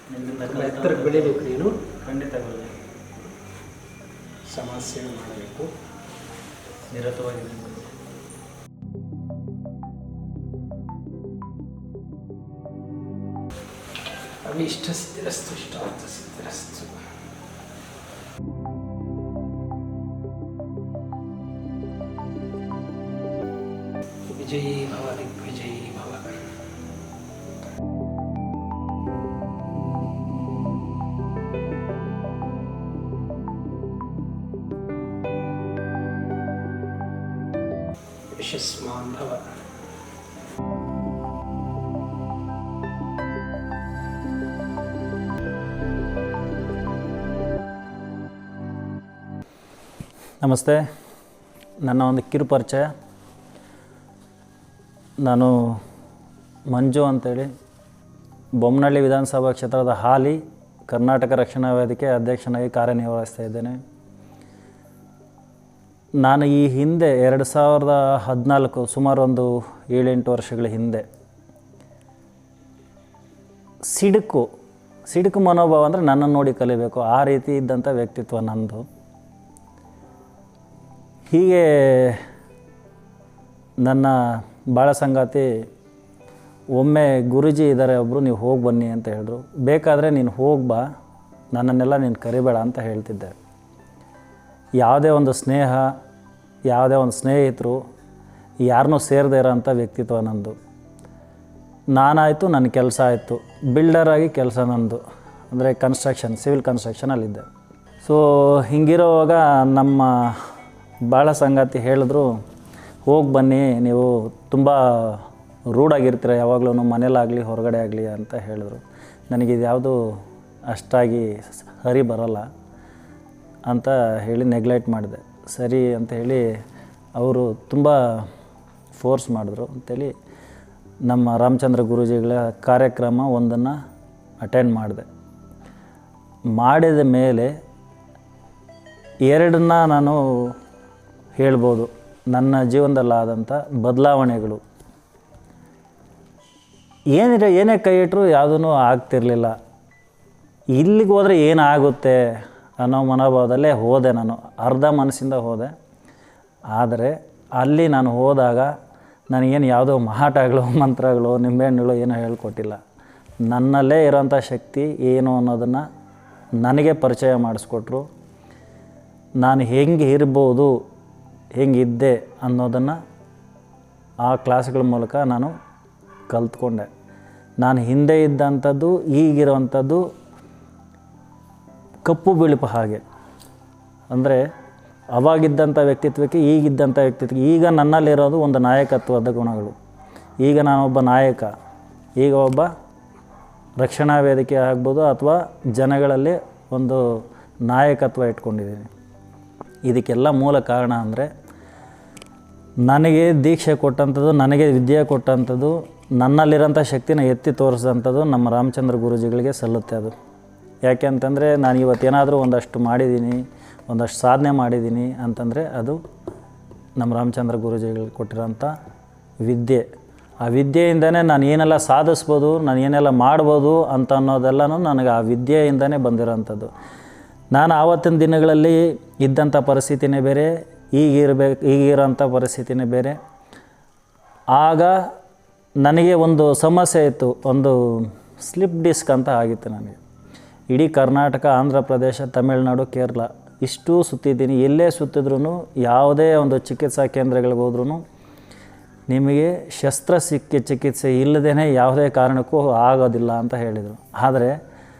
ಎತ್ತರಕ್ಕೆ ಬೆಳಿಬೇಕು. ನೀನು ಖಂಡಿತ ಗುರುಜಿ. ಸಮಾಜ ಸೇವೆ ಮಾಡಬೇಕು. ನಿರತವಾಗಿದೆ. ಅಭೀಷ್ಟ ಸಿದ್ಧಿರಸ್ತು, ಇಷ್ಟಾರ್ಥ ಸಿದ್ಧಿರಸ್ತು. ವಿಜಯೀ ಭವ, ದಿಗ್ವಿಜಯೀ ಭವ. ಯಶಸ್ಮಾನ್ ಭವ. ನಮಸ್ತೆ. ನನ್ನ ಒಂದು ಕಿರು ಪರಿಚಯ. ನಾನು ಮಂಜು ಅಂತೇಳಿ ಬೊಮ್ಮನಹಳ್ಳಿ ವಿಧಾನಸಭಾ ಕ್ಷೇತ್ರದ ಹಾಲಿ ಕರ್ನಾಟಕ ರಕ್ಷಣಾ ವೇದಿಕೆ ಅಧ್ಯಕ್ಷನಾಗಿ ಕಾರ್ಯನಿರ್ವಹಿಸ್ತಾ ಇದ್ದೇನೆ. ನಾನು ಈ ಹಿಂದೆ 2014 ಸುಮಾರು ಒಂದು 7-8 ವರ್ಷಗಳ ಹಿಂದೆ ಸಿಡುಕು ಮನೋಭಾವ ಅಂದರೆ ನನ್ನನ್ನು ನೋಡಿ ಕಲಿಬೇಕು, ಆ ರೀತಿ ಇದ್ದಂಥ ವ್ಯಕ್ತಿತ್ವ ನನ್ನದು. ಹೀಗೆ ನನ್ನ ಬಾಳ ಸಂಗಾತಿ ಒಮ್ಮೆ ಗುರುಜಿ ಇದ್ದಾರೆ ಒಬ್ಬರು, ನೀವು ಹೋಗಿ ಬನ್ನಿ ಅಂತ ಹೇಳಿದ್ರು. ಬೇಕಾದರೆ ನೀನು ಹೋಗಿ ಬಾ, ನನ್ನನ್ನೆಲ್ಲ ನೀನು ಕರಿಬೇಡ ಅಂತ ಹೇಳ್ತಿದ್ದೆ. ಯಾವುದೇ ಒಂದು ಸ್ನೇಹ, ಯಾವುದೇ ಒಂದು ಸ್ನೇಹಿತರು ಯಾರನ್ನೂ ಸೇರದೇ ಇರೋಂಥ ವ್ಯಕ್ತಿತ್ವ ನನ್ನದು. ನಾನಾಯಿತು, ನನ್ನ ಕೆಲಸ ಆಯಿತು, ಬಿಲ್ಡರಾಗಿ ಕೆಲಸ ನನ್ನದು, ಅಂದರೆ ಕನ್ಸ್ಟ್ರಕ್ಷನ್, ಸಿವಿಲ್ ಕನ್ಸ್ಟ್ರಕ್ಷನಲ್ಲಿದ್ದೆ. ಸೊ ಹಿಂಗಿರೋವಾಗ ನಮ್ಮ ಭಾಳ ಸಂಗಾತಿ ಹೇಳಿದ್ರು, ಹೋಗಿ ಬನ್ನಿ, ನೀವು ತುಂಬ ರೂಢಾಗಿರ್ತೀರ ಯಾವಾಗಲೂ, ಮನೇಲಾಗಲಿ ಹೊರಗಡೆ ಆಗಲಿ ಅಂತ ಹೇಳಿದ್ರು. ನನಗಿದು ಯಾವುದು ಅಷ್ಟಾಗಿ ಹರಿ ಬರೋಲ್ಲ ಅಂತ ಹೇಳಿ ನೆಗ್ಲೆಕ್ಟ್ ಮಾಡಿದೆ. ಸರಿ ಅಂತ ಹೇಳಿ ಅವರು ತುಂಬ ಫೋರ್ಸ್ ಮಾಡಿದ್ರು ಅಂತೇಳಿ ನಮ್ಮ ರಾಮಚಂದ್ರ ಗುರೂಜಿಗಳ ಕಾರ್ಯಕ್ರಮ ಒಂದನ್ನು ಅಟೆಂಡ್ ಮಾಡಿದೆ. ಮಾಡಿದ ಮೇಲೆ ಎರಡನ್ನ ನಾನು ಹೇಳ್ಬೋದು ನನ್ನ ಜೀವನದಲ್ಲಾದಂಥ ಬದಲಾವಣೆಗಳು. ಏನೇ ಕೈ ಇಟ್ಟರು ಯಾವುದೂ ಆಗ್ತಿರಲಿಲ್ಲ. ಇಲ್ಲಿಗೆ ಹೋದರೆ ಏನಾಗುತ್ತೆ ಅನ್ನೋ ಮನೋಭಾವದಲ್ಲೇ ಹೋದೆ. ನಾನು ಅರ್ಧ ಮನಸ್ಸಿಂದ ಹೋದೆ. ಆದರೆ ಅಲ್ಲಿ ನಾನು ಹೋದಾಗ ನನಗೇನು ಯಾವುದೋ ಮಹಾಟಗಳು, ಮಂತ್ರಗಳು, ನಿಂಬೆಹಣ್ಣುಗಳು ಏನೋ ಹೇಳ್ಕೊಟ್ಟಿಲ್ಲ. ನನ್ನಲ್ಲೇ ಇರೋಂಥ ಶಕ್ತಿ ಏನು ಅನ್ನೋದನ್ನು ನನಗೆ ಪರಿಚಯ ಮಾಡಿಸ್ಕೊಟ್ರು. ನಾನು ಹೆಂಗೆ ಇರ್ಬೋದು, ಹೆಂಗಿದ್ದೆ ಅನ್ನೋದನ್ನು ಆ ಕ್ಲಾಸ್ಗಳ ಮೂಲಕ ನಾನು ಕಲ್ತ್ಕೊಂಡೆ. ನಾನು ಹಿಂದೆ ಇದ್ದಂಥದ್ದು ಈಗಿರೋವಂಥದ್ದು ಕಪ್ಪು ಬಿಳುಪು ಹಾಗೆ. ಅಂದರೆ ಅವಾಗಿದ್ದಂಥ ವ್ಯಕ್ತಿತ್ವಕ್ಕೆ ಈಗಿದ್ದಂಥ ವ್ಯಕ್ತಿತ್ವಕ್ಕೆ ಈಗ ನನ್ನಲ್ಲಿರೋದು ಒಂದು ನಾಯಕತ್ವದ ಗುಣಗಳು. ಈಗ ನಾನೊಬ್ಬ ನಾಯಕ, ಈಗ ಒಬ್ಬ ರಕ್ಷಣಾ ವೇದಿಕೆ ಆಗ್ಬೋದು ಅಥವಾ ಜನಗಳಲ್ಲಿ ಒಂದು ನಾಯಕತ್ವ ಇಟ್ಕೊಂಡಿದ್ದೀನಿ. ಇದಕ್ಕೆಲ್ಲ ಮೂಲ ಕಾರಣ ಅಂದರೆ ನನಗೆ ದೀಕ್ಷೆ ಕೊಟ್ಟಂಥದ್ದು, ನನಗೆ ವಿದ್ಯೆ ಕೊಟ್ಟಂಥದ್ದು, ನನ್ನಲ್ಲಿರೋಂಥ ಶಕ್ತಿನ ಎತ್ತಿ ತೋರಿಸಿದಂಥದ್ದು ನಮ್ಮ ರಾಮಚಂದ್ರ ಗುರೂಜಿಗಳಿಗೆ ಸಲ್ಲುತ್ತೆ ಅದು. ಯಾಕೆ ಅಂತಂದರೆ ನಾನು ಇವತ್ತೇನಾದರೂ ಒಂದಷ್ಟು ಮಾಡಿದ್ದೀನಿ, ಒಂದಷ್ಟು ಸಾಧನೆ ಮಾಡಿದ್ದೀನಿ ಅಂತಂದರೆ ಅದು ನಮ್ಮ ರಾಮಚಂದ್ರ ಗುರೂಜಿಗಳಿಗೆ ಕೊಟ್ಟಿರೋಂಥ ವಿದ್ಯೆ. ಆ ವಿದ್ಯೆಯಿಂದನೇ ನಾನು ಏನೆಲ್ಲ ಸಾಧಿಸ್ಬೋದು, ನಾನು ಏನೆಲ್ಲ ಮಾಡ್ಬೋದು ಅಂತ ಅನ್ನೋದೆಲ್ಲನೂ ನನಗೆ ಆ ವಿದ್ಯೆಯಿಂದನೇ ಬಂದಿರೋಂಥದ್ದು. ನಾನು ಆವತ್ತಿನ ದಿನಗಳಲ್ಲಿ ಇದ್ದಂಥ ಪರಿಸ್ಥಿತಿನೇ ಬೇರೆ, ಈಗಿರೋಂಥ ಪರಿಸ್ಥಿತಿನೇ ಬೇರೆ. ಆಗ ನನಗೆ ಒಂದು ಸಮಸ್ಯೆ ಇತ್ತು, ಒಂದು ಸ್ಲಿಪ್ ಡಿಸ್ಕ್ ಅಂತ ಆಗಿತ್ತು ನನಗೆ. ಇಡೀ ಕರ್ನಾಟಕ, ಆಂಧ್ರ ಪ್ರದೇಶ, ತಮಿಳುನಾಡು, ಕೇರಳ ಇಷ್ಟೂ ಸುತ್ತಿದ್ದೀನಿ. ಎಲ್ಲೇ ಸುತ್ತಿದ್ರೂ, ಯಾವುದೇ ಒಂದು ಚಿಕಿತ್ಸಾ ಕೇಂದ್ರಗಳಿಗೆ ಹೋದ್ರೂ ನಿಮಗೆ ಚಿಕಿತ್ಸೆ ಇಲ್ಲದೇ ಯಾವುದೇ ಕಾರಣಕ್ಕೂ ಆಗೋದಿಲ್ಲ ಅಂತ ಹೇಳಿದರು. ಆದರೆ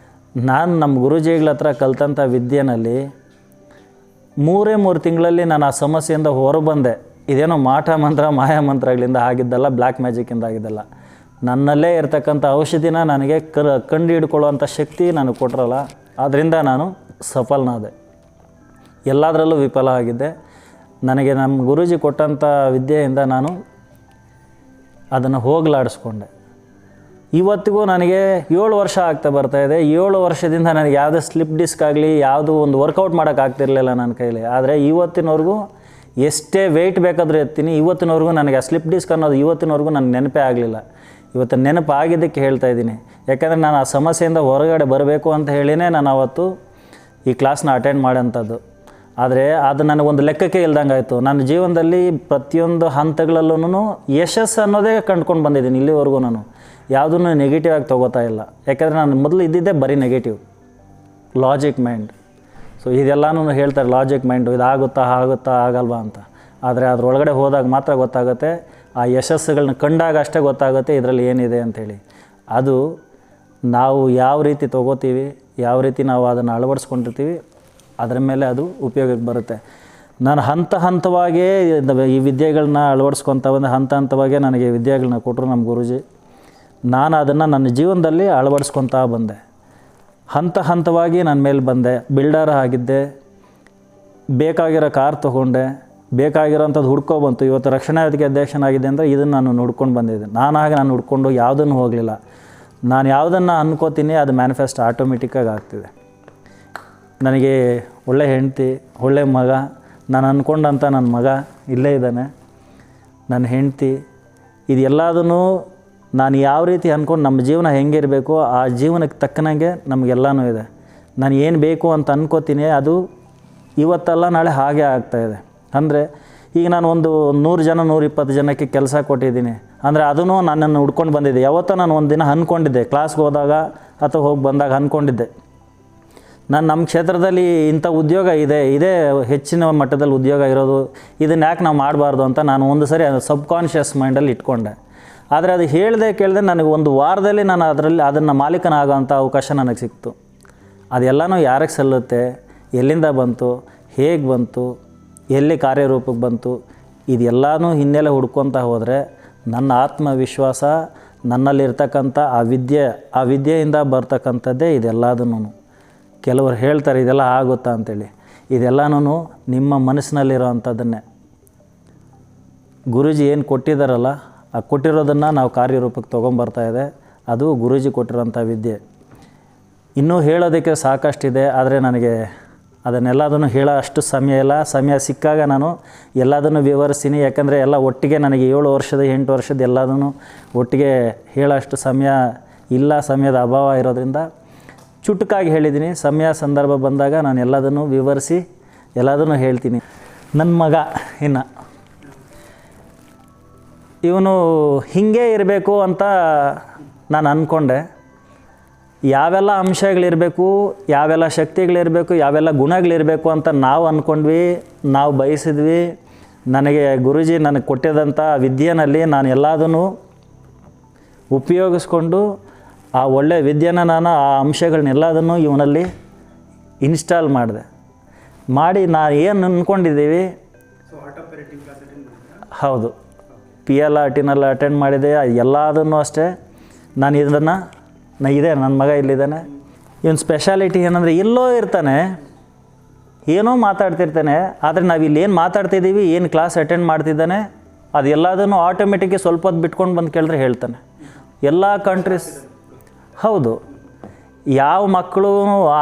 ನಾನು ನಮ್ಮ ಗುರೂಜಿಗಳ ಹತ್ರ ಕಲ್ತಂಥ ವಿದ್ಯೆನಲ್ಲಿ 3 ತಿಂಗಳಲ್ಲಿ ನಾನು ಆ ಸಮಸ್ಯೆಯಿಂದ ಹೊರಬಂದೆ. ಇದೇನೋ ಮಾಟ ಮಂತ್ರ, ಮಾಯಾ ಮಂತ್ರಗಳಿಂದ ಆಗಿದ್ದಲ್ಲ, ಬ್ಲ್ಯಾಕ್ ಮ್ಯಾಜಿಕ್ಕಿಂದ ಆಗಿದ್ದಲ್ಲ. ನನ್ನಲ್ಲೇ ಇರ್ತಕ್ಕಂಥ ಔಷಧಿನ ನನಗೆ ಕಂಡು ಹಿಡ್ಕೊಳ್ಳುವಂಥ ಶಕ್ತಿ ನನಗೆ ಕೊಟ್ಟರಲ್ಲ, ಆದ್ದರಿಂದ ನಾನು ಸಫಲನಾದೆ. ಎಲ್ಲದರಲ್ಲೂ ವಿಫಲ ಆಗಿದ್ದೆ. ನನಗೆ ನಮ್ಮ ಗುರೂಜಿ ಕೊಟ್ಟಂಥ ವಿದ್ಯೆಯಿಂದ ನಾನು ಅದನ್ನು ಹೋಗಲಾಡಿಸ್ಕೊಂಡೆ. ಇವತ್ತಿಗೂ ನನಗೆ 7 ವರ್ಷ ಆಗ್ತಾ ಬರ್ತಾಯಿದೆ. 7 ವರ್ಷದಿಂದ ನನಗೆ ಯಾವುದೇ ಸ್ಲಿಪ್ ಡಿಸ್ಕ್ ಆಗಲಿ, ಯಾವುದೂ ಒಂದು ವರ್ಕೌಟ್ ಮಾಡೋಕ್ಕಾಗ್ತಿರ್ಲಿಲ್ಲ ನನ್ನ ಕೈಲಿ. ಆದರೆ ಇವತ್ತಿನವರೆಗೂ ಎಷ್ಟೇ ವೆಯ್ಟ್ ಬೇಕಾದರೂ ಎತ್ತೀನಿ, ಇವತ್ತಿನವರೆಗೂ ನನಗೆ ಆ ಸ್ಲಿಪ್ ಡಿಸ್ಕ್ ಅನ್ನೋದು ಇವತ್ತಿನವರೆಗೂ ನನಗೆ ನೆನಪೇ ಆಗಲಿಲ್ಲ. ಇವತ್ತು ನೆನಪಾಗಿದ್ದಕ್ಕೆ ಹೇಳ್ತಾ ಇದ್ದೀನಿ. ಯಾಕಂದರೆ ನಾನು ಆ ಸಮಸ್ಯೆಯಿಂದ ಹೊರಗಡೆ ಬರಬೇಕು ಅಂತ ಹೇಳಿನೇ ನಾನು ಅವತ್ತು ಈ ಕ್ಲಾಸ್ನ ಅಟೆಂಡ್ ಮಾಡೋಂಥದ್ದು. ಆದರೆ ಅದು ನನಗೊಂದು ಲೆಕ್ಕಕ್ಕೆ ಇಲ್ದಂಗೆ ಆಯಿತು. ನನ್ನ ಜೀವನದಲ್ಲಿ ಪ್ರತಿಯೊಂದು ಹಂತಗಳಲ್ಲೂ ಯಶಸ್ಸು ಅನ್ನೋದೇ ಕಂಡ್ಕೊಂಡು ಬಂದಿದ್ದೀನಿ ಇಲ್ಲಿವರೆಗೂ. ನಾನು ಯಾವುದನ್ನು ನೆಗೆಟಿವ್ ಆಗಿ ತೊಗೋತಾ ಇಲ್ಲ. ಯಾಕಂದರೆ ನಾನು ಮೊದಲು ಇದ್ದಿದ್ದೇ ಬರೀ ನೆಗೆಟಿವ್, ಲಾಜಿಕ್ ಮೈಂಡ್. ಸೊ ಇದೆಲ್ಲನೂ ಹೇಳ್ತಾರೆ ಲಾಜಿಕ್ ಮೈಂಡು, ಇದಾಗುತ್ತಾ ಆಗಲ್ವಾ ಅಂತ. ಆದರೆ ಅದರೊಳಗಡೆ ಹೋದಾಗ ಮಾತ್ರ ಗೊತ್ತಾಗುತ್ತೆ, ಆ ಯಶಸ್ಸುಗಳನ್ನ ಕಂಡಾಗ ಅಷ್ಟೇ ಗೊತ್ತಾಗುತ್ತೆ ಇದರಲ್ಲಿ ಏನಿದೆ ಅಂಥೇಳಿ. ಅದು ನಾವು ಯಾವ ರೀತಿ ತೊಗೋತೀವಿ, ಯಾವ ರೀತಿ ನಾವು ಅದನ್ನು ಅಳವಡಿಸ್ಕೊಂಡಿರ್ತೀವಿ, ಅದರ ಮೇಲೆ ಅದು ಉಪಯೋಗಕ್ಕೆ ಬರುತ್ತೆ. ನಾನು ಹಂತವಾಗಿ ಈ ವಿದ್ಯೆಗಳನ್ನ ಅಳವಡಿಸ್ಕೊತ ಬಂದೆ. ಹಂತವಾಗಿಯೇ ನನಗೆ ವಿದ್ಯೆಗಳನ್ನ ಕೊಟ್ಟರು ನಮ್ಮ ಗುರೂಜಿ. ನಾನು ಅದನ್ನು ನನ್ನ ಜೀವನದಲ್ಲಿ ಅಳವಡಿಸ್ಕೊತಾ ಬಂದೆ. ಹಂತವಾಗಿ ನನ್ನ ಮೇಲೆ ಬಂದೆ. ಬಿಲ್ಡರ್ ಆಗಿದ್ದೆ, ಬೇಕಾಗಿರೋ ಕಾರ್ ತೊಗೊಂಡೆ, ಬೇಕಾಗಿರೋಂಥದ್ದು ಹುಡ್ಕೊಬಂತು. ಇವತ್ತು ರಕ್ಷಣಾ ವೇದಿಕೆ ಅಧ್ಯಕ್ಷನಾಗಿದೆ ಅಂದರೆ ಇದನ್ನು ನಾನು ಹುಡ್ಕೊಂಡು ಬಂದಿದ್ದೆ. ನಾನು ಹುಡ್ಕೊಂಡು ಯಾವುದನ್ನು ಹೋಗಲಿಲ್ಲ. ನಾನು ಯಾವುದನ್ನು ಅನ್ಕೋತೀನಿ ಅದು ಮ್ಯಾನಿಫೆಸ್ಟ್ ಆಟೋಮೆಟಿಕ್ಕಾಗಿ ಆಗ್ತಿದೆ. ನನಗೆ ಒಳ್ಳೆ ಹೆಂಡತಿ, ಒಳ್ಳೆ ಮಗ, ನಾನು ಅಂದ್ಕೊಂಡಂಥ ನನ್ನ ಮಗ ಇಲ್ಲೇ ಇದ್ದಾನೆ, ನನ್ನ ಹೆಂಡತಿ. ಇದೆಲ್ಲದೂ ನಾನು ಯಾವ ರೀತಿ ಅಂದ್ಕೊಂಡು ನಮ್ಮ ಜೀವನ ಹೆಂಗಿರಬೇಕು ಆ ಜೀವನಕ್ಕೆ ತಕ್ಕನಾಗೆ ನಮಗೆಲ್ಲನೂ ಇದೆ. ನಾನು ಏನು ಬೇಕು ಅಂತ ಅನ್ಕೋತೀನಿ ಅದು ಇವತ್ತಲ್ಲ ನಾಳೆ ಹಾಗೆ ಆಗ್ತಾಯಿದೆ. ಅಂದರೆ ಈಗ ನಾನು ಒಂದು 100 ಜನ 120 ಜನಕ್ಕೆ ಕೆಲಸ ಕೊಟ್ಟಿದ್ದೀನಿ ಅಂದರೆ ಅದನ್ನು ನನ್ನನ್ನು ಹುಡ್ಕೊಂಡು ಬಂದಿದ್ದೆ. ಯಾವತ್ತೋ ನಾನು ಒಂದು ದಿನ ಅಂದ್ಕೊಂಡಿದ್ದೆ, ಕ್ಲಾಸ್ಗೆ ಹೋದಾಗ ಅಥವಾ ಹೋಗಿ ಬಂದಾಗ ಅಂದ್ಕೊಂಡಿದ್ದೆ, ನಾನು ನಮ್ಮ ಕ್ಷೇತ್ರದಲ್ಲಿ ಇಂಥ ಉದ್ಯೋಗ ಇದೇ ಹೆಚ್ಚಿನ ಮಟ್ಟದಲ್ಲಿ ಉದ್ಯೋಗ ಇರೋದು, ಇದನ್ನು ಯಾಕೆ ನಾವು ಮಾಡಬಾರ್ದು ಅಂತ ನಾನು ಒಂದು ಸರಿ ಸಬ್ಕಾನ್ಷಿಯಸ್ ಮೈಂಡಲ್ಲಿ ಇಟ್ಕೊಂಡೆ. ಆದರೆ ಅದು ಕೇಳದೆ ನನಗೆ ಒಂದು ವಾರದಲ್ಲಿ ನಾನು ಅದನ್ನು ಮಾಲೀಕನಾಗೋಂಥ ಅವಕಾಶ ನನಗೆ ಸಿಕ್ತು. ಅದೆಲ್ಲನೂ ಯಾರಿಗೆ ಸಲ್ಲುತ್ತೆ, ಎಲ್ಲಿಂದ ಬಂತು, ಹೇಗೆ ಬಂತು, ಎಲ್ಲಿ ಕಾರ್ಯರೂಪಕ್ಕೆ ಬಂತು, ಇದೆಲ್ಲನೂ ಹಿನ್ನೆಲೆ ಹುಡ್ಕೊತ ಹೋದರೆ ನನ್ನ ಆತ್ಮವಿಶ್ವಾಸ, ನನ್ನಲ್ಲಿರ್ತಕ್ಕಂಥ ಆ ವಿದ್ಯೆಯಿಂದ ಬರ್ತಕ್ಕಂಥದ್ದೇ ಇದೆಲ್ಲದೂ. ಕೆಲವರು ಹೇಳ್ತಾರೆ ಇದೆಲ್ಲ ಆಗುತ್ತಾ ಅಂಥೇಳಿ. ಇದೆಲ್ಲನೂ ನಿಮ್ಮ ಮನಸ್ಸಿನಲ್ಲಿರೋ ಅಂಥದ್ದನ್ನೇ ಗುರೂಜಿ ಏನು ಕೊಟ್ಟಿದ್ದಾರಲ್ಲ, ಆ ಕೊಟ್ಟಿರೋದನ್ನು ನಾವು ಕಾರ್ಯರೂಪಕ್ಕೆ ತೊಗೊಂಬರ್ತಾಯಿದೆ. ಅದು ಗುರೂಜಿ ಕೊಟ್ಟಿರೋಂಥ ವಿದ್ಯೆ. ಇನ್ನೂ ಹೇಳೋದಕ್ಕೆ ಸಾಕಷ್ಟಿದೆ, ಆದರೆ ನನಗೆ ಅದನ್ನೆಲ್ಲದನ್ನು ಹೇಳೋ ಅಷ್ಟು ಸಮಯ ಇಲ್ಲ. ಸಮಯ ಸಿಕ್ಕಾಗ ನಾನು ಎಲ್ಲದನ್ನು ವಿವರಿಸ್ತೀನಿ. ಯಾಕಂದರೆ ಎಲ್ಲ ಒಟ್ಟಿಗೆ ನನಗೆ 7 ವರ್ಷದ 8 ವರ್ಷದ ಎಲ್ಲದನ್ನು ಒಟ್ಟಿಗೆ ಹೇಳೋ ಅಷ್ಟು ಸಮಯ ಇಲ್ಲ, ಸಮಯದ ಅಭಾವ ಇರೋದ್ರಿಂದ ಚುಟುಕಾಗಿ ಹೇಳಿದ್ದೀನಿ. ಸಮಯ ಸಂದರ್ಭ ಬಂದಾಗ ನಾನು ಎಲ್ಲದನ್ನು ವಿವರಿಸಿ ಎಲ್ಲದನ್ನು ಹೇಳ್ತೀನಿ. ನನ್ನ ಮಗ ಇವನು ಹೀಗೆ ಇರಬೇಕು ಅಂತ ನಾನು ಅಂದ್ಕೊಂಡೆ. ಯಾವೆಲ್ಲ ಅಂಶಗಳಿರಬೇಕು, ಯಾವೆಲ್ಲ ಶಕ್ತಿಗಳಿರಬೇಕು, ಯಾವೆಲ್ಲ ಗುಣಗಳಿರಬೇಕು ಅಂತ ನಾವು ಅಂದ್ಕೊಂಡ್ವಿ, ನಾವು ಬಯಸಿದ್ವಿ. ನನಗೆ ಗುರೂಜಿ ನನಗೆ ಕೊಟ್ಟಿದ್ದಂಥ ವಿದ್ಯೆನಲ್ಲಿ ನಾನು ಎಲ್ಲದನ್ನು ಉಪಯೋಗಿಸ್ಕೊಂಡು ಆ ಒಳ್ಳೆಯ ವಿದ್ಯೆನ ನಾನು ಆ ಅಂಶಗಳನ್ನೆಲ್ಲದನ್ನು ಇವನಲ್ಲಿ ಇನ್ಸ್ಟಾಲ್ ಮಾಡಿ ನಾನು ಏನು ಅಂದ್ಕೊಂಡಿದ್ದೀವಿ. ಹೌದು, PLRTನಲ್ಲಿ ಅಟೆಂಡ್ ಮಾಡಿದೆ. ಎಲ್ಲದನ್ನು ಅಷ್ಟೇ. ನಾನು ಇದೆ ನನ್ನ ಮಗ ಇಲ್ಲಿದ್ದಾನೆ. ಇವನ ಸ್ಪೆಷಾಲಿಟಿ ಏನಂದರೆ ಎಲ್ಲೋ ಇರ್ತಾನೆ, ಏನೋ ಮಾತಾಡ್ತಿರ್ತಾನೆ. ಆದರೆ ನಾವು ಇಲ್ಲಿ ಏನು ಮಾತಾಡ್ತಿದ್ದೀವಿ, ಏನು ಕ್ಲಾಸ್ ಅಟೆಂಡ್ ಮಾಡ್ತಿದ್ದಾನೆ ಅದೆಲ್ಲದನ್ನು ಆಟೋಮೆಟಿಕ್ಗೆ ಸ್ವಲ್ಪ ಹೊತ್ತು ಬಿಟ್ಕೊಂಡು ಬಂದು ಕೇಳಿದ್ರೆ ಹೇಳ್ತಾನೆ. ಎಲ್ಲ ಕಂಟ್ರೀಸ್ ಹೌದು, ಯಾವ ಮಕ್ಕಳು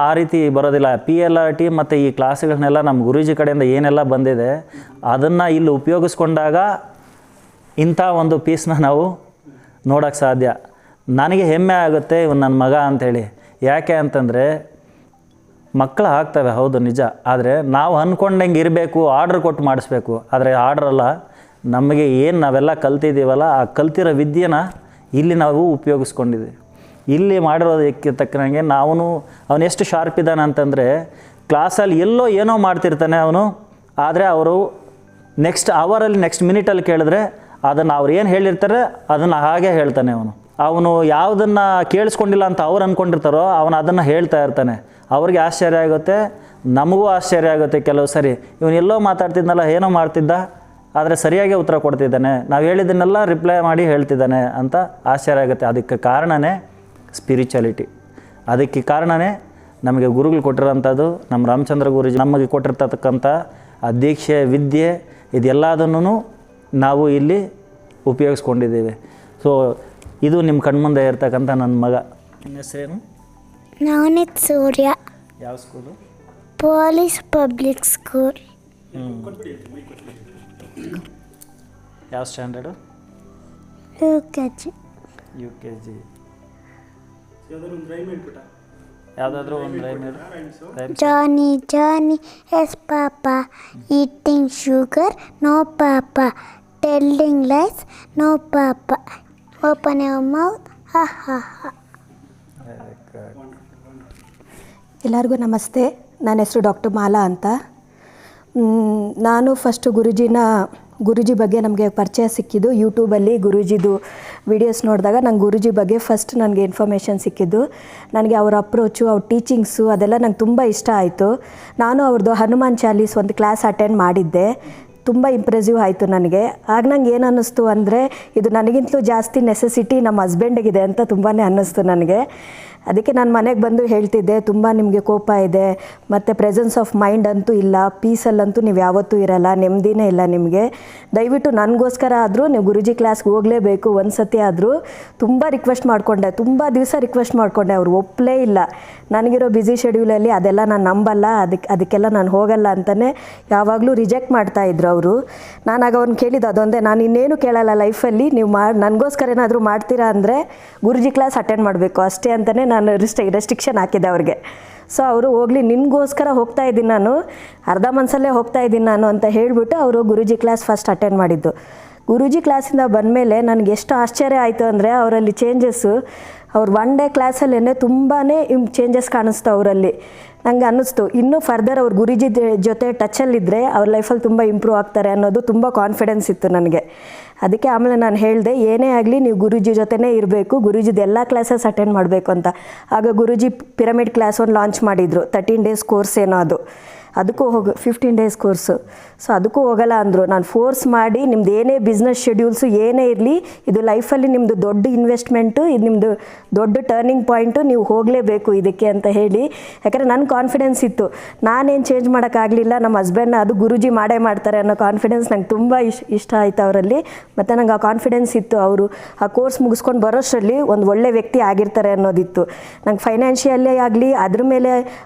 ಆ ರೀತಿ ಬರೋದಿಲ್ಲ. PLRT ಮತ್ತು ಈ ಕ್ಲಾಸ್ಗಳನ್ನೆಲ್ಲ ನಮ್ಮ ಗುರೂಜಿ ಕಡೆಯಿಂದ ಏನೆಲ್ಲ ಬಂದಿದೆ ಅದನ್ನು ಇಲ್ಲಿ ಉಪಯೋಗಿಸ್ಕೊಂಡಾಗ ಇಂಥ ಒಂದು ಪೀಸ್ನ ನಾವು ನೋಡೋಕ್ಕೆ ಸಾಧ್ಯ. ನನಗೆ ಹೆಮ್ಮೆ ಆಗುತ್ತೆ ಇವನು ನನ್ನ ಮಗ ಅಂಥೇಳಿ. ಯಾಕೆ ಅಂತಂದರೆ ಮಕ್ಕಳು ಆಗ್ತವೆ, ಹೌದು ನಿಜ. ಆದರೆ ನಾವು ಅಂದ್ಕೊಂಡಂಗೆ ಇರಬೇಕು, ಆರ್ಡ್ರ್ ಕೊಟ್ಟು ಮಾಡಿಸ್ಬೇಕು. ಆದರೆ ಆರ್ಡ್ರಲ್ಲ, ನಮಗೆ ಏನು ನಾವೆಲ್ಲ ಕಲ್ತಿದ್ದೀವಲ್ಲ ಆ ಕಲ್ತಿರೋ ವಿದ್ಯೆನ ಇಲ್ಲಿ ನಾವು ಉಪಯೋಗಿಸ್ಕೊಂಡಿದ್ದೀವಿ. ಇಲ್ಲಿ ಮಾಡಿರೋದಕ್ಕೆ ತಕ್ಕನಂಗೆ ಅವನು ಎಷ್ಟು ಶಾರ್ಪ್ ಇದ್ದಾನೆ ಅಂತಂದರೆ ಕ್ಲಾಸಲ್ಲಿ ಎಲ್ಲೋ ಏನೋ ಮಾಡ್ತಿರ್ತಾನೆ ಅವನು. ಆದರೆ ಅವರು ನೆಕ್ಸ್ಟ್ ಅವರಲ್ಲಿ ನೆಕ್ಸ್ಟ್ ಮಿನಿಟಲ್ಲಿ ಕೇಳಿದ್ರೆ ಅದನ್ನು ಅವ್ರು ಏನು ಹೇಳಿರ್ತಾರೆ ಅದನ್ನು ಹಾಗೆ ಹೇಳ್ತಾನೆ. ಅವನು ಯಾವುದನ್ನು ಕೇಳಿಸ್ಕೊಂಡಿಲ್ಲ ಅಂತ ಅವ್ರು ಅಂದ್ಕೊಂಡಿರ್ತಾರೋ ಅವನು ಅದನ್ನು ಹೇಳ್ತಾ ಇರ್ತಾನೆ. ಅವ್ರಿಗೆ ಆಶ್ಚರ್ಯ ಆಗುತ್ತೆ, ನಮಗೂ ಆಶ್ಚರ್ಯ ಆಗುತ್ತೆ ಕೆಲವು ಸರಿ. ಇವನು ಎಲ್ಲೋ ಮಾತಾಡ್ತಿದ್ನಲ್ಲ, ಏನೋ ಮಾಡ್ತಿದ್ದ, ಆದರೆ ಸರಿಯಾಗಿ ಉತ್ತರ ಕೊಡ್ತಿದ್ದಾನೆ, ನಾವು ಹೇಳಿದ್ದನ್ನೆಲ್ಲ ರಿಪ್ಲೈ ಮಾಡಿ ಹೇಳ್ತಿದ್ದಾನೆ ಅಂತ ಆಶ್ಚರ್ಯ ಆಗುತ್ತೆ. ಅದಕ್ಕೆ ಕಾರಣವೇ ಸ್ಪಿರಿಚುಯಾಲಿಟಿ. ಅದಕ್ಕೆ ಕಾರಣವೇ ನಮಗೆ ಗುರುಗಳು ಕೊಟ್ಟಿರೋಂಥದ್ದು, ನಮ್ಮ ರಾಮಚಂದ್ರ ಗುರುಜಿ ನಮಗೆ ಕೊಟ್ಟಿರ್ತಕ್ಕಂಥ ಆ ದೀಕ್ಷೆ, ವಿದ್ಯೆ, ಇದೆಲ್ಲದನ್ನು ನಾವು ಇಲ್ಲಿ ಉಪಯೋಗಿಸ್ಕೊಂಡಿದ್ದೀವಿ. ಸೊ ಇದು ನಿಮ್ಮ ಕಣ್ಮುಂದೆ ಇರ್ತಕ್ಕಂಥ ನನ್ನ ಮಗ. ನಿಮ್ಮ ಹೆಸರೇನು? ನವನೀತ್ ಸೂರ್ಯ. ಯಾವ ಸ್ಕೂಲು? Police public school. ಯಾವ ಸ್ಟ್ಯಾಂಡರ್ಡು? UKG. UKG. ಯಾವುದಾದ್ರೂ ಒಂದು rhyme Johnny, Johnny, yes, Papa. Eating sugar, no, Papa. Telling lies, no, Papa. Open your mouth, ha, ha, ha. ಎಲ್ಲರಿಗೂ ನಮಸ್ತೆ. ನನ್ನ ಹೆಸರು ಡಾಕ್ಟರ್ ಮಾಲಾ ಅಂತ. ನಾನು ಫಸ್ಟು ಗುರೂಜಿ ಬಗ್ಗೆ ನಮಗೆ ಪರಿಚಯ ಸಿಕ್ಕಿದ್ದು ಯೂಟ್ಯೂಬಲ್ಲಿ. ಗುರೂಜಿದು ವಿಡಿಯೋಸ್ ನೋಡಿದಾಗ ನಂಗೆ ಗುರೂಜಿ ಬಗ್ಗೆ ಫಸ್ಟ್ ನನಗೆ ಇನ್ಫಾರ್ಮೇಷನ್ ಸಿಕ್ಕಿದ್ದು. ನನಗೆ ಅವರ ಅಪ್ರೋಚು, ಅವ್ರ ಟೀಚಿಂಗ್ಸು ಅದೆಲ್ಲ ನಂಗೆ ತುಂಬ ಇಷ್ಟ ಆಯಿತು. ನಾನು ಅವ್ರದ್ದು ಹನುಮಾನ್ ಚಾಲೀಸ್ ಒಂದು ಕ್ಲಾಸ್ ಅಟೆಂಡ್ ಮಾಡಿದ್ದೆ. ತುಂಬ ಇಂಪ್ರೆಸಿವ್ ಆಯಿತು ನನಗೆ. ಆಗ ನಂಗೆ ಏನು ಅನ್ನಿಸ್ತು ಅಂದರೆ ಇದು ನನಗಿಂತಲೂ ಜಾಸ್ತಿ ನೆಸೆಸಿಟಿ ನಮ್ಮ ಹಸ್ಬೆಂಡಿಗಿದೆ ಅಂತ ತುಂಬಾ ಅನ್ನಿಸ್ತು ನನಗೆ. ಅದಕ್ಕೆ ನಾನು ಮನೆಗೆ ಬಂದು ಹೇಳ್ತಿದ್ದೆ, ತುಂಬ ನಿಮಗೆ ಕೋಪ ಇದೆ ಮತ್ತು ಪ್ರೆಸೆನ್ಸ್ ಆಫ್ ಮೈಂಡ್ ಅಂತೂ ಇಲ್ಲ, ಪೀಸಲ್ಲಂತೂ ನೀವು ಯಾವತ್ತೂ ಇರಲ್ಲ, ನೆಮ್ಮದಿನೇ ಇಲ್ಲ ನಿಮಗೆ. ದಯವಿಟ್ಟು ನನಗೋಸ್ಕರ ಆದರೂ ನೀವು ಗುರೂಜಿ ಕ್ಲಾಸ್ಗೆ ಹೋಗಲೇಬೇಕು ಒಂದು ಸತಿ ಆದರೂ. ತುಂಬ ರಿಕ್ವೆಸ್ಟ್ ಮಾಡಿಕೊಂಡೆ, ತುಂಬ ದಿವಸ ರಿಕ್ವೆಸ್ಟ್ ಮಾಡಿಕೊಂಡೆ. ಅವರು ಒಪ್ಪಲೇ ಇಲ್ಲ. ನನಗಿರೋ ಬ್ಯುಸಿ ಶೆಡ್ಯೂಲಲ್ಲಿ ಅದೆಲ್ಲ ನಾನು ನಂಬಲ್ಲ, ಅದಕ್ಕೆಲ್ಲ ನಾನು ಹೋಗಲ್ಲ ಅಂತಲೇ ಯಾವಾಗಲೂ ರಿಜೆಕ್ಟ್ ಮಾಡ್ತಾಯಿದ್ರು ಅವರು. ನಾನಾಗ ಅವ್ರನ್ನ ಕೇಳಿದ್ದು ಅದೊಂದೇ, ನಾನು ಇನ್ನೇನು ಕೇಳಲ್ಲ ಲೈಫಲ್ಲಿ, ನೀವು ನನಗೋಸ್ಕರ ಏನಾದರೂ ಮಾಡ್ತೀರಾ ಅಂದರೆ ಗುರೂಜಿ ಕ್ಲಾಸ್ ಅಟೆಂಡ್ ಮಾಡಬೇಕು ಅಷ್ಟೇ ಅಂತಲೇ ನಾನು ರೆಸ್ಟ್ರಿಕ್ಷನ್ ಹಾಕಿದ್ದೆ ಅವ್ರಿಗೆ. ಸೊ ಅವರು ಹೋಗಲಿ, ನಿನಗೋಸ್ಕರ ಹೋಗ್ತಾ ಇದ್ದೀನಿ ನಾನು, ಅರ್ಧ ಮನಸ್ಸಲ್ಲೇ ಹೋಗ್ತಾ ಇದ್ದೀನಿ ನಾನು ಅಂತ ಹೇಳಿಬಿಟ್ಟು ಅವರು ಗುರೂಜಿ ಕ್ಲಾಸ್ ಫಸ್ಟ್ ಅಟೆಂಡ್ ಮಾಡಿದ್ದು. ಗುರೂಜಿ ಕ್ಲಾಸಿಂದ ಬಂದಮೇಲೆ ನನಗೆ ಎಷ್ಟು ಆಶ್ಚರ್ಯ ಆಯಿತು ಅಂದರೆ ಅವರಲ್ಲಿ ಚೇಂಜಸ್ಸು. ಅವ್ರು ಒನ್ ಡೇ ಕ್ಲಾಸಲ್ಲೇ ತುಂಬಾ ಚೇಂಜಸ್ ಕಾಣಿಸ್ತು ಅವರಲ್ಲಿ. ನನಗೆ ಅನ್ನಿಸ್ತು ಇನ್ನೂ ಫರ್ದರ್ ಅವ್ರು ಗುರೂಜಿ ಜೊತೆ ಟಚಲ್ಲಿದ್ದರೆ ಅವ್ರ ಲೈಫಲ್ಲಿ ತುಂಬ ಇಂಪ್ರೂವ್ ಆಗ್ತಾರೆ ಅನ್ನೋದು ತುಂಬ ಕಾನ್ಫಿಡೆನ್ಸ್ ಇತ್ತು ನನಗೆ. ಅದಕ್ಕೆ ಆಮೇಲೆ ನಾನು ಹೇಳಿದೆ, ಏನೇ ಆಗಲಿ ನೀವು ಗುರೂಜಿ ಜೊತೆನೇ ಇರಬೇಕು, ಗುರೂಜಿದು ಎಲ್ಲ ಕ್ಲಾಸಸ್ ಅಟೆಂಡ್ ಮಾಡಬೇಕು ಅಂತ. ಆಗ ಗುರೂಜಿ ಪಿರಮಿಡ್ ಕ್ಲಾಸ್ ಒಂದು ಲಾಂಚ್ ಮಾಡಿದರು, 13 days ಕೋರ್ಸ್ ಏನೋ ಅದಕ್ಕೂ 15 days ಕೋರ್ಸು. ಸೊ ಅದಕ್ಕೂ ಹೋಗಲ್ಲ ಅಂದರು. ನಾನು ಫೋರ್ಸ್ ಮಾಡಿ ನಿಮ್ದು ಏನೇ ಬಿಸ್ನೆಸ್ ಶೆಡ್ಯೂಲ್ಸು ಏನೇ ಇರಲಿ, ಇದು ಲೈಫಲ್ಲಿ ನಿಮ್ಮದು ದೊಡ್ಡ ಇನ್ವೆಸ್ಟ್ಮೆಂಟು, ಇದು ನಿಮ್ಮದು ದೊಡ್ಡ ಟರ್ನಿಂಗ್ ಪಾಯಿಂಟು, ನೀವು ಹೋಗಲೇಬೇಕು ಇದಕ್ಕೆ ಅಂತ ಹೇಳಿ. ಯಾಕಂದರೆ ನನ್ನ ಕಾನ್ಫಿಡೆನ್ಸ್ ಇತ್ತು, ನಾನೇನು ಚೇಂಜ್ ಮಾಡೋಕ್ಕಾಗಲಿಲ್ಲ, ನಮ್ಮ ಹಸ್ಬೆಂಡ್ನ ಅದು ಗುರೂಜಿ ಮಾಡೇ ಮಾಡ್ತಾರೆ ಅನ್ನೋ ಕಾನ್ಫಿಡೆನ್ಸ್ ನಂಗೆ ತುಂಬ ಇಷ್ಟ ಆಯಿತು ಅವರಲ್ಲಿ. ಮತ್ತು ನಂಗೆ ಆ ಕಾನ್ಫಿಡೆನ್ಸ್ ಇತ್ತು, ಅವರು ಆ ಕೋರ್ಸ್ ಮುಗಿಸ್ಕೊಂಡು ಬರೋಷ್ಟರಲ್ಲಿ ಒಂದು ಒಳ್ಳೆ ವ್ಯಕ್ತಿ ಆಗಿರ್ತಾರೆ ಅನ್ನೋದಿತ್ತು. ನಂಗೆ ಫೈನಾನ್ಷಿಯಲ್ಲೇ ಆಗಲಿ ಅದ್ರ ಮೇಲೆ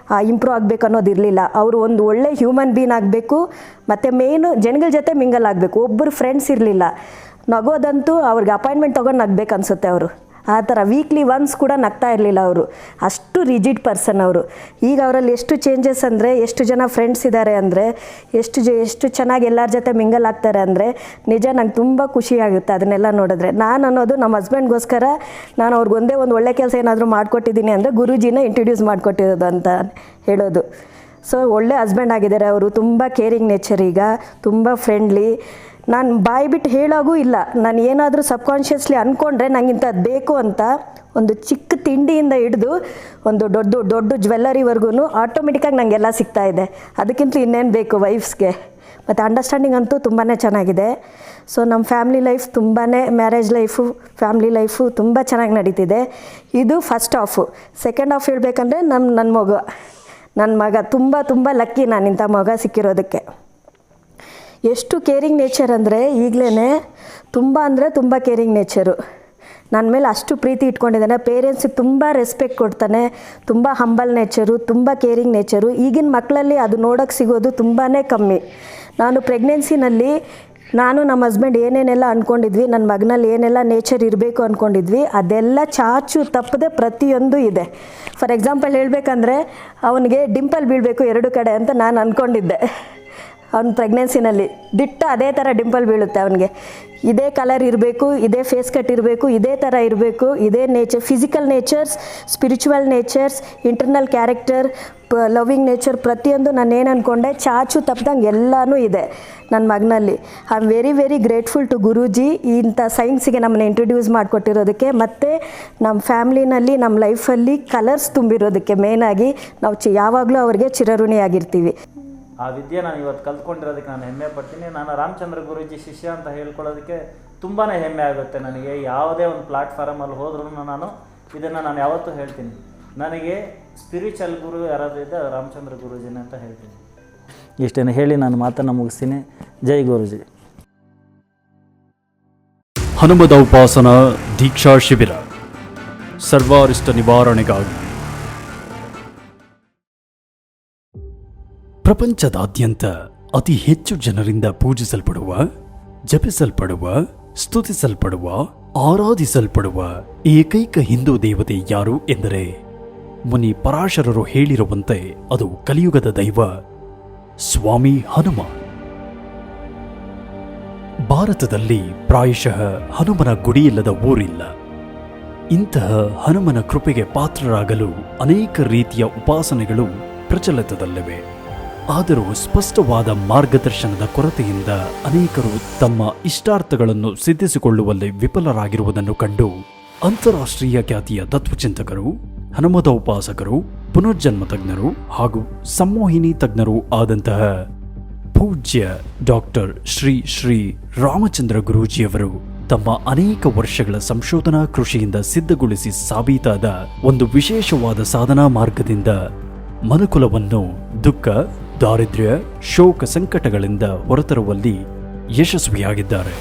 ಇಂಪ್ರೂವ್ ಆಗಬೇಕು ಅನ್ನೋದಿರಲಿಲ್ಲ. ಅವರು ಒಂದು ಒಳ್ಳೆ ಹ್ಯೂಮನ್ ಬೀನ್ ಆಗಬೇಕು, ಮತ್ತು ಮೇಯ್ನು ಜನಗಳ ಜೊತೆ ಮಿಂಗಲ್ ಆಗಬೇಕು. ಒಬ್ಬರು ಫ್ರೆಂಡ್ಸ್ ಇರಲಿಲ್ಲ. ನಗೋದಂತೂ ಅವ್ರಿಗೆ ಅಪಾಯಿಂಟ್ಮೆಂಟ್ ತೊಗೊಂಡು ನಗಬೇಕು ಅನಿಸುತ್ತೆ ಅವರು. ಆ ಥರ ವೀಕ್ಲಿ ಒನ್ಸ್ ಕೂಡ ನಗ್ತಾ ಇರಲಿಲ್ಲ ಅವರು. ಅಷ್ಟು ರಿಜಿಡ್ ಪರ್ಸನ್ ಅವರು. ಈಗ ಅವರಲ್ಲಿ ಎಷ್ಟು ಚೇಂಜಸ್ ಅಂದರೆ, ಎಷ್ಟು ಜನ ಫ್ರೆಂಡ್ಸ್ ಇದ್ದಾರೆ ಅಂದರೆ, ಎಷ್ಟು ಚೆನ್ನಾಗಿ ಎಲ್ಲರ ಜೊತೆ ಮಿಂಗಲ್ ಆಗ್ತಾರೆ ಅಂದರೆ, ನಿಜ ನಂಗೆ ತುಂಬ ಖುಷಿಯಾಗುತ್ತೆ ಅದನ್ನೆಲ್ಲ ನೋಡಿದ್ರೆ. ನಾನು ಅನ್ನೋದು ನಮ್ಮ ಹಸ್ಬೆಂಡ್ಗೋಸ್ಕರ ನಾನು ಅವ್ರಿಗೊಂದೇ ಒಂದು ಒಳ್ಳೆ ಕೆಲಸ ಏನಾದರೂ ಮಾಡಿಕೊಟ್ಟಿದ್ದೀನಿ ಅಂದರೆ ಗುರೂಜಿನ ಇಂಟ್ರಡ್ಯೂಸ್ ಮಾಡಿಕೊಟ್ಟಿರೋದು ಅಂತ ಹೇಳೋದು. ಸೊ ಒಳ್ಳೆ ಹಸ್ಬೆಂಡ್ ಆಗಿದ್ದಾರೆ ಅವರು. ತುಂಬ ಕೇರಿಂಗ್ ನೇಚರ್, ಈಗ ತುಂಬ ಫ್ರೆಂಡ್ಲಿ. ನಾನು ಬಾಯಿ ಬಿಟ್ಟು ಹೇಳೋಗೂ ಇಲ್ಲ. ನಾನು ಏನಾದರೂ ಸಬ್ಕಾನ್ಷಿಯಸ್ಲಿ ಅಂದ್ಕೊಂಡ್ರೆ ನಂಗೆ ಇಂಥದ್ದು ಬೇಕು ಅಂತ, ಒಂದು ಚಿಕ್ಕ ತಿಂಡಿಯಿಂದ ಹಿಡಿದು ಒಂದು ದೊಡ್ಡ ಜ್ಯುವೆಲ್ಲರಿವರೆಗೂ ಆಟೋಮೆಟಿಕ್ಕಾಗಿ ನನಗೆಲ್ಲ ಸಿಗ್ತಾಯಿದೆ. ಅದಕ್ಕಿಂತ ಇನ್ನೇನು ಬೇಕು ವೈಫ್ಸ್ಗೆ. ಮತ್ತು ಅಂಡರ್ಸ್ಟ್ಯಾಂಡಿಂಗ್ ಅಂತೂ ತುಂಬಾ ಚೆನ್ನಾಗಿದೆ. ಸೊ ನಮ್ಮ ಫ್ಯಾಮ್ಲಿ ಲೈಫ್ ತುಂಬಾ, ಮ್ಯಾರೇಜ್ ಲೈಫು ಫ್ಯಾಮ್ಲಿ ಲೈಫು ತುಂಬ ಚೆನ್ನಾಗಿ ನಡೀತಿದೆ. ಇದು ಫಸ್ಟ್ ಹಾಫು. ಸೆಕೆಂಡ್ ಹಾಫ್ ಹೇಳಬೇಕಂದ್ರೆ ನನ್ನ ಮಗ ತುಂಬ ಲಕ್ಕಿ ನಾನು ಇಂಥ ಮಗ ಸಿಕ್ಕಿರೋದಕ್ಕೆ. ಎಷ್ಟು ಕೇರಿಂಗ್ ನೇಚರ್ ಅಂದರೆ ಈಗಲೇ ತುಂಬ ಕೇರಿಂಗ್ ನೇಚರು. ನನ್ನ ಮೇಲೆ ಅಷ್ಟು ಪ್ರೀತಿ ಇಟ್ಕೊಂಡಿದ್ದಾನೆ. ಪೇರೆಂಟ್ಸಿಗೆ ತುಂಬ ರೆಸ್ಪೆಕ್ಟ್ ಕೊಡ್ತಾನೆ. ತುಂಬ ಹಂಬಲ್ ನೇಚರು, ತುಂಬ ಕೇರಿಂಗ್ ನೇಚರು. ಈಗಿನ ಮಕ್ಕಳಲ್ಲಿ ಅದು ನೋಡೋಕ್ಕೆ ಸಿಗೋದು ತುಂಬಾ ಕಮ್ಮಿ. ನಾನು ಪ್ರೆಗ್ನೆನ್ಸಿನಲ್ಲಿ ನಾನು ನಮ್ಮ ಹಸ್ಬೆಂಡ್ ಏನೇನೆಲ್ಲ ಅಂದ್ಕೊಂಡಿದ್ವಿ, ನನ್ನ ಮಗನಲ್ಲಿ ಏನೆಲ್ಲ ನೇಚರ್ ಇರಬೇಕು ಅಂದ್ಕೊಂಡಿದ್ವಿ, ಅದೆಲ್ಲ ಚಾಚು ತಪ್ಪದೆ ಪ್ರತಿಯೊಂದು ಇದೆ. ಫಾರ್ ಎಕ್ಸಾಂಪಲ್ ಹೇಳಬೇಕಂದ್ರೆ ಅವನಿಗೆ ಡಿಂಪಲ್ ಬೀಳಬೇಕು 2 ಕಡೆ ಅಂತ ನಾನು ಅಂದ್ಕೊಂಡಿದ್ದೆ. ಅವ್ನ ಪ್ರೆಗ್ನೆನ್ಸಿನಲ್ಲಿ ದಿಟ್ಟ ಅದೇ ಥರ ಡಿಂಪಲ್ ಬೀಳುತ್ತೆ ಅವನಿಗೆ. ಇದೇ ಕಲರ್ ಇರಬೇಕು, ಇದೇ ಫೇಸ್ ಕಟ್ ಇರಬೇಕು, ಇದೇ ಥರ ಇರಬೇಕು, ಇದೇ nature, physical natures, spiritual natures, internal character, loving nature, ಪ್ರತಿಯೊಂದು ನಾನು ಏನು ಅಂದ್ಕೊಂಡೆ ಚಾಚು ತಪ್ಪದಂಗೆ ಎಲ್ಲನೂ ಇದೆ ನನ್ನ ಮಗನಲ್ಲಿ. I am very grateful to Guruji ಇಂಥ ಸೈನ್ಸಿಗೆ ನಮ್ಮನ್ನ ಇಂಟ್ರಡ್ಯೂಸ್ ಮಾಡಿಕೊಟ್ಟಿರೋದಕ್ಕೆ, ಮತ್ತು ನಮ್ಮ ಫ್ಯಾಮ್ಲಿನಲ್ಲಿ ನಮ್ಮ ಲೈಫಲ್ಲಿ ಕಲರ್ಸ್ ತುಂಬಿರೋದಕ್ಕೆ. ಮೇಯ್ನಾಗಿ ನಾವು ಯಾವಾಗಲೂ ಅವ್ರಿಗೆ ಚಿರಋಣಿಯಾಗಿರ್ತೀವಿ. ಆ ವಿದ್ಯೆ ನಾನು ಇವತ್ತು ಕಲ್ತ್ಕೊಂಡಿರೋದಕ್ಕೆ ನಾನು ಹೆಮ್ಮೆ ಪಡ್ತೀನಿ. ನಾನು ರಾಮಚಂದ್ರ ಗುರೂಜಿ ಶಿಷ್ಯ ಅಂತ ಹೇಳ್ಕೊಳ್ಳೋದಕ್ಕೆ ತುಂಬಾ ಹೆಮ್ಮೆ ಆಗುತ್ತೆ ನನಗೆ. ಯಾವುದೇ ಒಂದು ಪ್ಲಾಟ್ಫಾರ್ಮಲ್ಲಿ ಹೋದ್ರೂ ನಾನು ಯಾವತ್ತೂ ಹೇಳ್ತೀನಿ, ನನಗೆ ಸ್ಪಿರಿಚುವಲ್ ಗುರು ಯಾರಾದರೂ ಇದ್ದರೆ ರಾಮಚಂದ್ರ ಗುರೂಜಿನ ಅಂತ ಹೇಳ್ತೀನಿ. ಇಷ್ಟನ್ನು ಹೇಳಿ ನಾನು ಮಾತನ್ನು ಮುಗಿಸ್ತೀನಿ. ಜೈ ಗುರೂಜಿ. ಹನುಮದ ಉಪಾಸನ ದೀಕ್ಷಾ ಶಿಬಿರ ಸರ್ವಾರಿಷ್ಟ ನಿವಾರಣೆಗಾಗಿ ಪ್ರಪಂಚದಾದ್ಯಂತ ಅತಿ ಹೆಚ್ಚು ಜನರಿಂದ ಪೂಜಿಸಲ್ಪಡುವ, ಜಪಿಸಲ್ಪಡುವ, ಸ್ತುತಿಸಲ್ಪಡುವ ಆರಾಧಿಸಲ್ಪಡುವ ಏಕೈಕ ಹಿಂದೂ ದೇವತೆ ಯಾರು ಎಂದರೆ ಮುನಿ ಪರಾಶರರು ಹೇಳಿರುವಂತೆ ಅದು ಕಲಿಯುಗದ ದೈವ ಸ್ವಾಮಿ ಹನುಮ. ಭಾರತದಲ್ಲಿ ಪ್ರಾಯಶಃ ಹನುಮನ ಗುಡಿಯಿಲ್ಲದ ಊರಿಲ್ಲ. ಇಂತಹ ಹನುಮನ ಕೃಪೆಗೆ ಪಾತ್ರರಾಗಲು ಅನೇಕ ರೀತಿಯ ಉಪಾಸನೆಗಳು ಪ್ರಚಲಿತದಲ್ಲಿವೆ. ಆದರೂ ಸ್ಪಷ್ಟವಾದ ಮಾರ್ಗದರ್ಶನದ ಕೊರತೆಯಿಂದ ಅನೇಕರು ತಮ್ಮ ಇಷ್ಟಾರ್ಥಗಳನ್ನು ಸಿದ್ಧಿಸಿಕೊಳ್ಳುವಲ್ಲಿ ವಿಫಲರಾಗಿರುವುದನ್ನು ಕಂಡು ಅಂತಾರಾಷ್ಟ್ರೀಯ ಖ್ಯಾತಿಯ ತತ್ವಚಿಂತಕರು, ಹನುಮದೋಪಾಸಕರು, ಪುನರ್ಜನ್ಮ ತಜ್ಞರು ಹಾಗೂ ಸಂಮೋಹಿನಿ ತಜ್ಞರು ಆದಂತಹ ಪೂಜ್ಯ ಡಾಕ್ಟರ್ ಶ್ರೀ ರಾಮಚಂದ್ರ ಗುರೂಜಿಯವರು ತಮ್ಮ ಅನೇಕ ವರ್ಷಗಳ ಸಂಶೋಧನಾ ಕೃಷಿಯಿಂದ ಸಿದ್ಧಗೊಳಿಸಿ ಸಾಬೀತಾದ ಒಂದು ವಿಶೇಷವಾದ ಸಾಧನಾ ಮಾರ್ಗದಿಂದ ಮನುಕುಲವನ್ನು ದುಃಖ, ದಾರಿದ್ರ್ಯ, ಶೋಕ, ಸಂಕಟಗಳಿಂದ ಹೊರತರುವಲ್ಲಿ ಯಶಸ್ವಿಯಾಗಿದ್ದಾರೆ.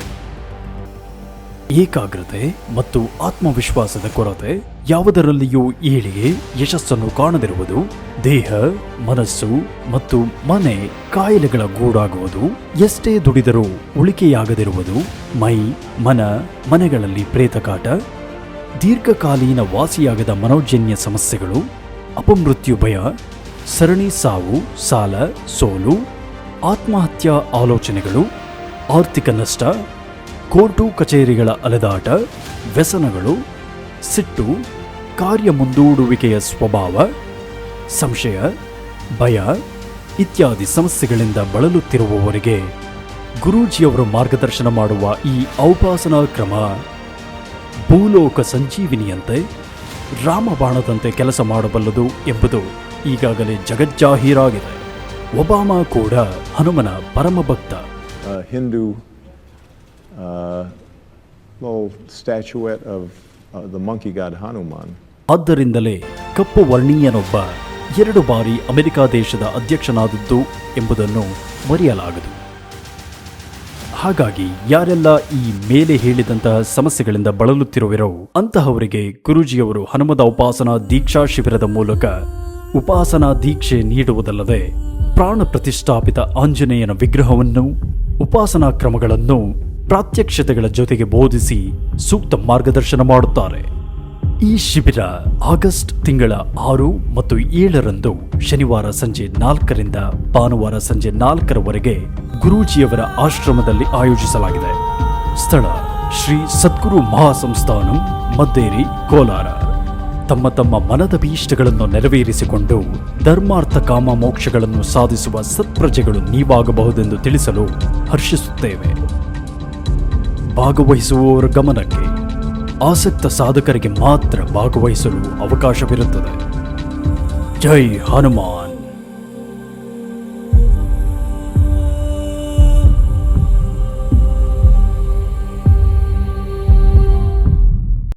ಏಕಾಗ್ರತೆ ಮತ್ತು ಆತ್ಮವಿಶ್ವಾಸದ ಕೊರತೆ, ಯಾವುದರಲ್ಲಿಯೂ ಏಳಿಗೆ, ಯಶಸ್ಸನ್ನು ಕಾಣದಿರುವುದು, ದೇಹ, ಮನಸ್ಸು ಮತ್ತು ಮನೆ ಕಾಯಿಲೆಗಳ ಗೂಡಾಗುವುದು, ಎಷ್ಟೇ ದುಡಿದರೂ ಉಳಿಕೆಯಾಗದಿರುವುದು, ಮನೆಗಳಲ್ಲಿ ಪ್ರೇತಕಾಟ, ದೀರ್ಘಕಾಲೀನ ವಾಸಿಯಾಗದ ಮನೋಜನ್ಯ ಸಮಸ್ಯೆಗಳು, ಅಪಮೃತ್ಯು ಭಯ, ಸರಣಿ ಸಾವು, ಸಾಲ, ಸೋಲು, ಆತ್ಮಹತ್ಯಾ ಆಲೋಚನೆಗಳು, ಆರ್ಥಿಕ ನಷ್ಟ, ಕೋರ್ಟು ಕಚೇರಿಗಳ ಅಲೆದಾಟ, ವ್ಯಸನಗಳು, ಸಿಟ್ಟು, ಕಾರ್ಯ ಮುಂದೂಡುವಿಕೆಯ ಸ್ವಭಾವ, ಸಂಶಯ, ಭಯ ಇತ್ಯಾದಿ ಸಮಸ್ಯೆಗಳಿಂದ ಬಳಲುತ್ತಿರುವವರಿಗೆ ಗುರೂಜಿಯವರು ಮಾರ್ಗದರ್ಶನ ಮಾಡುವ ಈ ಔಪಾಸನಾ ಕ್ರಮ ಭೂಲೋಕ ಸಂಜೀವಿನಿಯಂತೆ, ರಾಮಬಾಣದಂತೆ ಕೆಲಸ ಮಾಡಬಲ್ಲದು ಎಂಬುದು ಈಗಾಗಲೇ ಜಗಜ್ಜಾಹೀರಾಗಿದೆ. ಒಬಾಮಾ ಕೂಡ ಹನುಮನ ಪರಮ ಭಕ್ತ. Hindu little statuette of the monkey god Hanuman. ಆದ್ದರಿಂದಲೇ ಕಪ್ಪು ವರ್ಣೀಯನೊಬ್ಬ 2 ಬಾರಿ ಅಮೆರಿಕ ದೇಶದ ಅಧ್ಯಕ್ಷನಾದದ್ದು ಎಂಬುದನ್ನು ಮರೆಯಲಾಗದು. ಹಾಗಾಗಿ ಯಾರೆಲ್ಲ ಈ ಮೇಲೆ ಹೇಳಿದಂತಹ ಸಮಸ್ಯೆಗಳಿಂದ ಬಳಲುತ್ತಿರುವಿರೋ ಅಂತಹವರಿಗೆ ಗುರೂಜಿಯವರು ಹನುಮದ ಉಪಾಸನಾ ದೀಕ್ಷಾ ಶಿಬಿರದ ಮೂಲಕ ಉಪಾಸನಾ ದೀಕ್ಷೆ ನೀಡುವುದಲ್ಲದೆ ಪ್ರಾಣ ಪ್ರತಿಷ್ಠಾಪಿತ ಆಂಜನೇಯನ ವಿಗ್ರಹವನ್ನು, ಉಪಾಸನಾ ಕ್ರಮಗಳನ್ನು ಪ್ರಾತ್ಯಕ್ಷತೆಗಳ ಜೊತೆಗೆ ಬೋಧಿಸಿ ಸೂಕ್ತ ಮಾರ್ಗದರ್ಶನ ಮಾಡುತ್ತಾರೆ. ಈ ಶಿಬಿರ ಆಗಸ್ಟ್ ತಿಂಗಳ 6 ಮತ್ತು 7ರಂದು ಶನಿವಾರ ಸಂಜೆ 4ರಿಂದ ಭಾನುವಾರ ಸಂಜೆ 4ರವರೆಗೆ ಗುರೂಜಿಯವರ ಆಶ್ರಮದಲ್ಲಿ ಆಯೋಜಿಸಲಾಗಿದೆ. ಸ್ಥಳ ಶ್ರೀ ಸದ್ಗುರು ಮಹಾಸಂಸ್ಥಾನಂ, ಮದ್ದೇರಿ, ಕೋಲಾರ. ತಮ್ಮ ಮನದ ಭೀಷ್ಟಗಳನ್ನು ನೆರವೇರಿಸಿಕೊಂಡು ಧರ್ಮಾರ್ಥ ಕಾಮ ಮೋಕ್ಷಗಳನ್ನು ಸಾಧಿಸುವ ಸತ್ಪ್ರಜೆಗಳು ನೀವಾಗಬಹುದೆಂದು ತಿಳಿಸಲು ಹರ್ಷಿಸುತ್ತೇವೆ. ಭಾಗವಹಿಸುವವರ ಗಮನಕ್ಕೆ, ಆಸಕ್ತ ಸಾಧಕರಿಗೆ ಮಾತ್ರ ಭಾಗವಹಿಸಲು ಅವಕಾಶವಿರುತ್ತದೆ. ಜೈ ಹನುಮಾನ್.